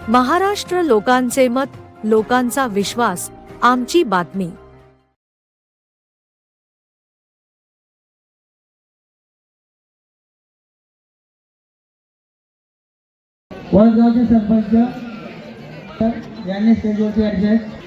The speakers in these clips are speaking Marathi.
महाराष्ट्र लोकांचे मत, लोकांचा विश्वास, आमची बातमी। वडगावचे सरपंच यांनी स्टेजवरती ॲडजस्ट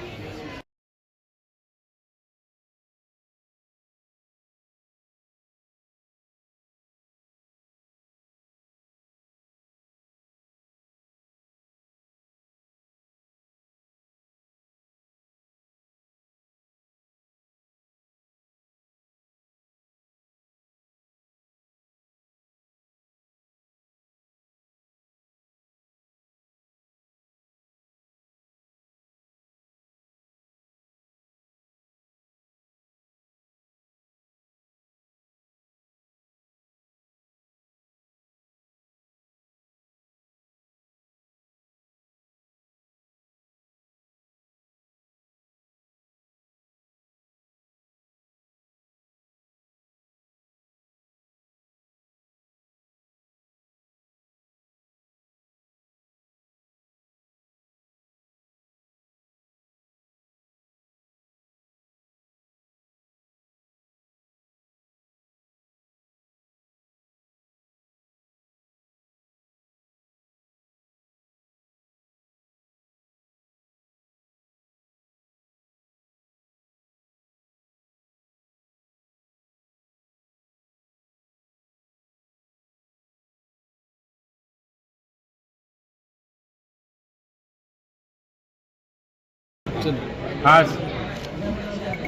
आज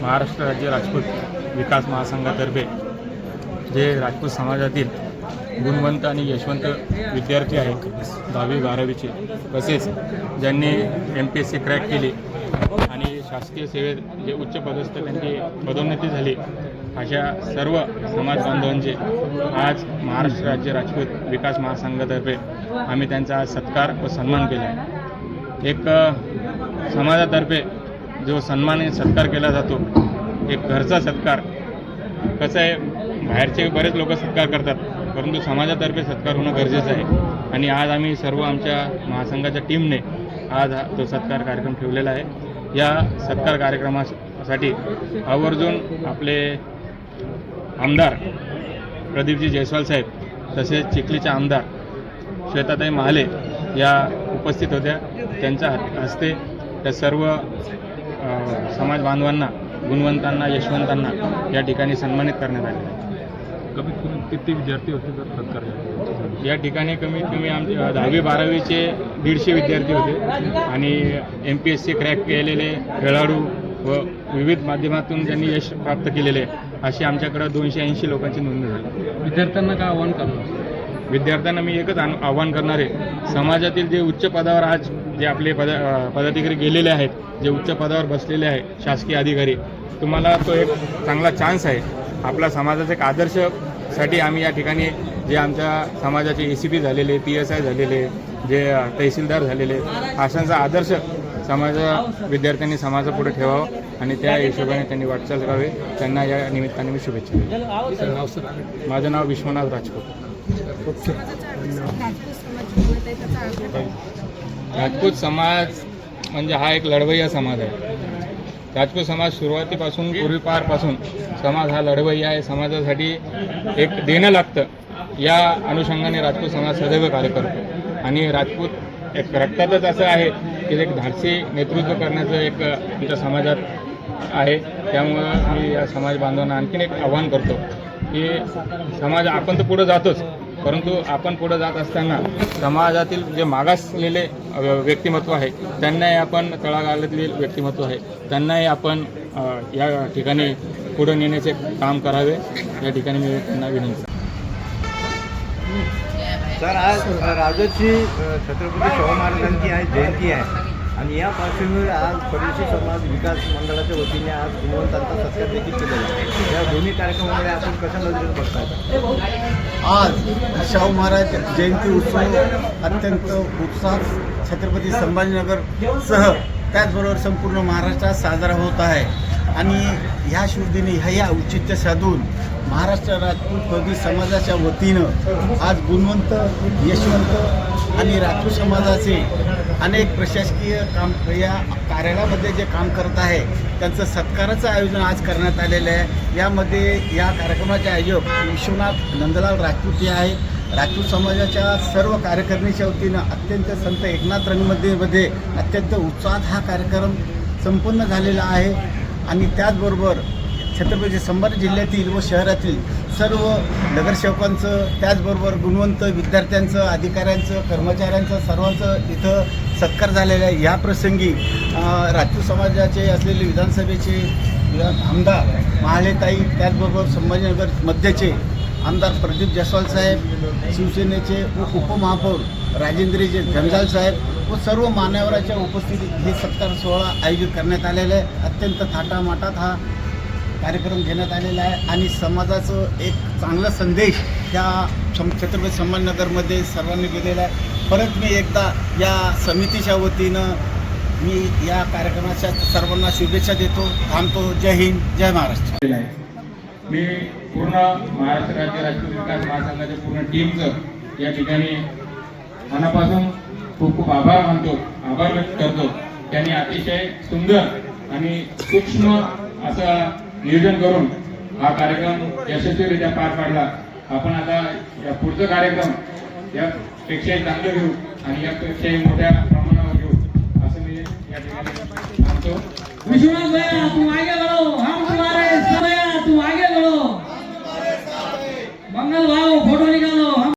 महाराष्ट्र राज्य राजपूत विकास महासंघातर्फे जे राजपूत समाजातील गुणवंत आणि यशवंत विद्यार्थी आहेत 10वी 12वीचे, तसेच ज्यांनी MPSC क्रॅक केली आणि शासकीय सेवेत जे उच्च पदस्थ त्यांची पदोन्नती झाली, अशा सर्व समाज बांधवांचे आज महाराष्ट्र राज्य राजपूत विकास महासंघातर्फे आम्ही त्यांचा आज सत्कार व सन्मान केला आहे। एक समाजातर्फे जो सन्मान आणि सत्कार केला जातो, एक घरचा सत्कार, कसं आहे बाहेरचे बरेच लोक सत्कार करतात, परंतु समाजातर्फे सत्कार होणं गरजेचं आहे। आणि आज आम्ही सर्व आमच्या महासंघाच्या टीमने आज तो सत्कार कार्यक्रम ठेवलेला आहे। या सत्कार कार्यक्रमासाठी आवर्जून आपले आमदार प्रदीपजी जयस्वाल साहेब, तसेच चिखलीच्या आमदार श्वेताताई महाले या उपस्थित होत्या। त्यांच्या हस्ते त्या सर्व समाज बांधवांना, गुणवंतांना, यशवंतांना या ठिकाणी सन्मानित करण्यात आले आहे। कमीत कमी किती विद्यार्थी होते तर सत्कार या ठिकाणी कमीत कमी आमचे 10वी 12वीचे 150 विद्यार्थी होते आणि MPSC क्रॅक केलेले खेळाडू व विविध माध्यमातून ज्यांनी यश प्राप्त केलेले, अशी आमच्याकडं 280 लोकांची नोंदणी झाली। विद्यार्थ्यांना काय आव्हान करणार? विद्यार्थ्यांना मी एकच आव्हान करणार आहे, समाजातील जे उच्च पदावर आज जे आपले पदाधिकारी गेलेले आहेत, जे उच्च पदावर बसलेले आहे शासकीय अधिकारी, तुम्हाला तो एक चांगला चान्स आहे। आपला समाजाचा एक आदर्शसाठी आम्ही या ठिकाणी जे आमच्या समाजाचे ACP झालेले, PSI झालेले, जे तहसीलदार झालेले, अशांचा आदर्श विद्यार्थ्यांनी समाजापुढे ठेवावं आणि त्या हिशोबाने त्यांनी वाटचाल करावी। त्यांना या निमित्ताने मी शुभेच्छा देतो। माझं नाव विश्वनाथ राजपूत। राजपूत समाज म्हणजे हा एक लढवय्या समाज आहे। राजपूत समाज सुरुवातीपासून, पूर्वीपारपासून समाज हा लढवय्या आहे। समाजासाठी एक देणं लागतं, या अनुषंगाने राजपूत समाज सदैव कार्य करतो। आणि राजपूत एक रक्तातच असं आहे की एक धाडसी नेतृत्व करण्याचं एक आमच्या समाजात आहे। त्यामुळं मी या समाज बांधवांना आणखीन एक आव्हान करतो की समाज, आपण तर पुढं जातोच, परंतु आपण पुढे जात असताना समाजातील जे मागासलेले व्यक्तिमत्व आहे, त्यांनाही आपण, तळागाळातले व्यक्तिमत्व आहे, त्यांनाही आपण या ठिकाणी पुढे नेण्याचे काम करावे, या ठिकाणी मी त्यांना विनंती। सर, आज राजर्षी छत्रपती शाहू महाराजांची आज जयंती आहे आणि या पार्श्वभूमीवर आज परदेशी समाज विकास मंडळाच्या वतीने आज गुणवंतांचा सत्कार देखील केलेला आहे। या दोन्ही कार्यक्रमामध्ये आपण कशा नजरेने बघताय? आज शाहू महाराज जयंती उत्सव अत्यंत उत्साहात छत्रपती संभाजीनगरसह त्याचबरोबर संपूर्ण महाराष्ट्रात साजरा होत आहे आणि ह्या शुभदिनी ह्या औचित्य साधून महाराष्ट्र राजपूत पदवी समाजाच्या वतीनं आज गुणवंत, यशवंत आणि राजपूत समाजाचे अनेक प्रशासकीय काम या कार्यालयामध्ये जे काम करत आहे त्यांचं सत्काराचं आयोजन आज करण्यात आलेलं आहे. यामध्ये या कार्यक्रमाचे आयोजक विश्वनाथ नंदलाल राजपूत हे आहेत. राजपूत समाजाच्या सर्व कार्यकारिणीच्या वतीनं अत्यंत संत एकनाथ रंगमंदिरमध्ये अत्यंत उत्साहात हा कार्यक्रम संपन्न झालेला आहे. आणि त्याचबरोबर छत्रपती संभाजी जिल्ह्यातील व शहरातील सर्व नगरसेवकांचं, त्याचबरोबर गुणवंत विद्यार्थ्यांचं, अधिकाऱ्यांचं, कर्मचाऱ्यांचं, सर्वांचं इथं सत्कार झालेला आहे. या प्रसंगी राजपूत समाजाचे असलेले विधानसभेचे आमदार महालेताई, त्याचबरोबर संभाजीनगर मध्यचे आमदार प्रदीप जयस्वाल साहेब, शिवसेनेचे उपमहापौर राजेंद्रजी जंजाल साहेब व सर्व मान्यवरांच्या उपस्थितीत हे सत्कार सोहळा आयोजित करण्यात आलेला आहे. अत्यंत थाटामाटात हा कार्यक्रम घेण्यात आलेला आहे आणि समाजाचं एक चांगला संदेश त्या छत्रपती संभाजीनगरमध्ये सर्वांनी दिलेला आहे. परत मी एकदा या समितीच्या वतीनं मी या कार्यक्रमाच्या सर्वांना शुभेच्छा देतो. थांबतो. जय हिंद, जय महाराष्ट्र. मी पूर्ण महाराष्ट्र राज्य राजपूत विकास महासंघाच्या पूर्ण टीमचं या ठिकाणी मनापासून खूप खूप आभार मानतो, आभार व्यक्त करतो. त्यांनी अतिशय सुंदर आणि सूक्ष्म असं नियोजन करून हा कार्यक्रम यशस्वीरित्या पार पाडला. आपण आता या पुढचा कार्यक्रम यापेक्षाही चांगलं घेऊ आणि यापेक्षाही मोठ्या प्रमाणावर घेऊ असं मी या ठिकाणी सांगतो. विश्वनाथ भैया तुम आगे बढ़ो, हम तुम्हारे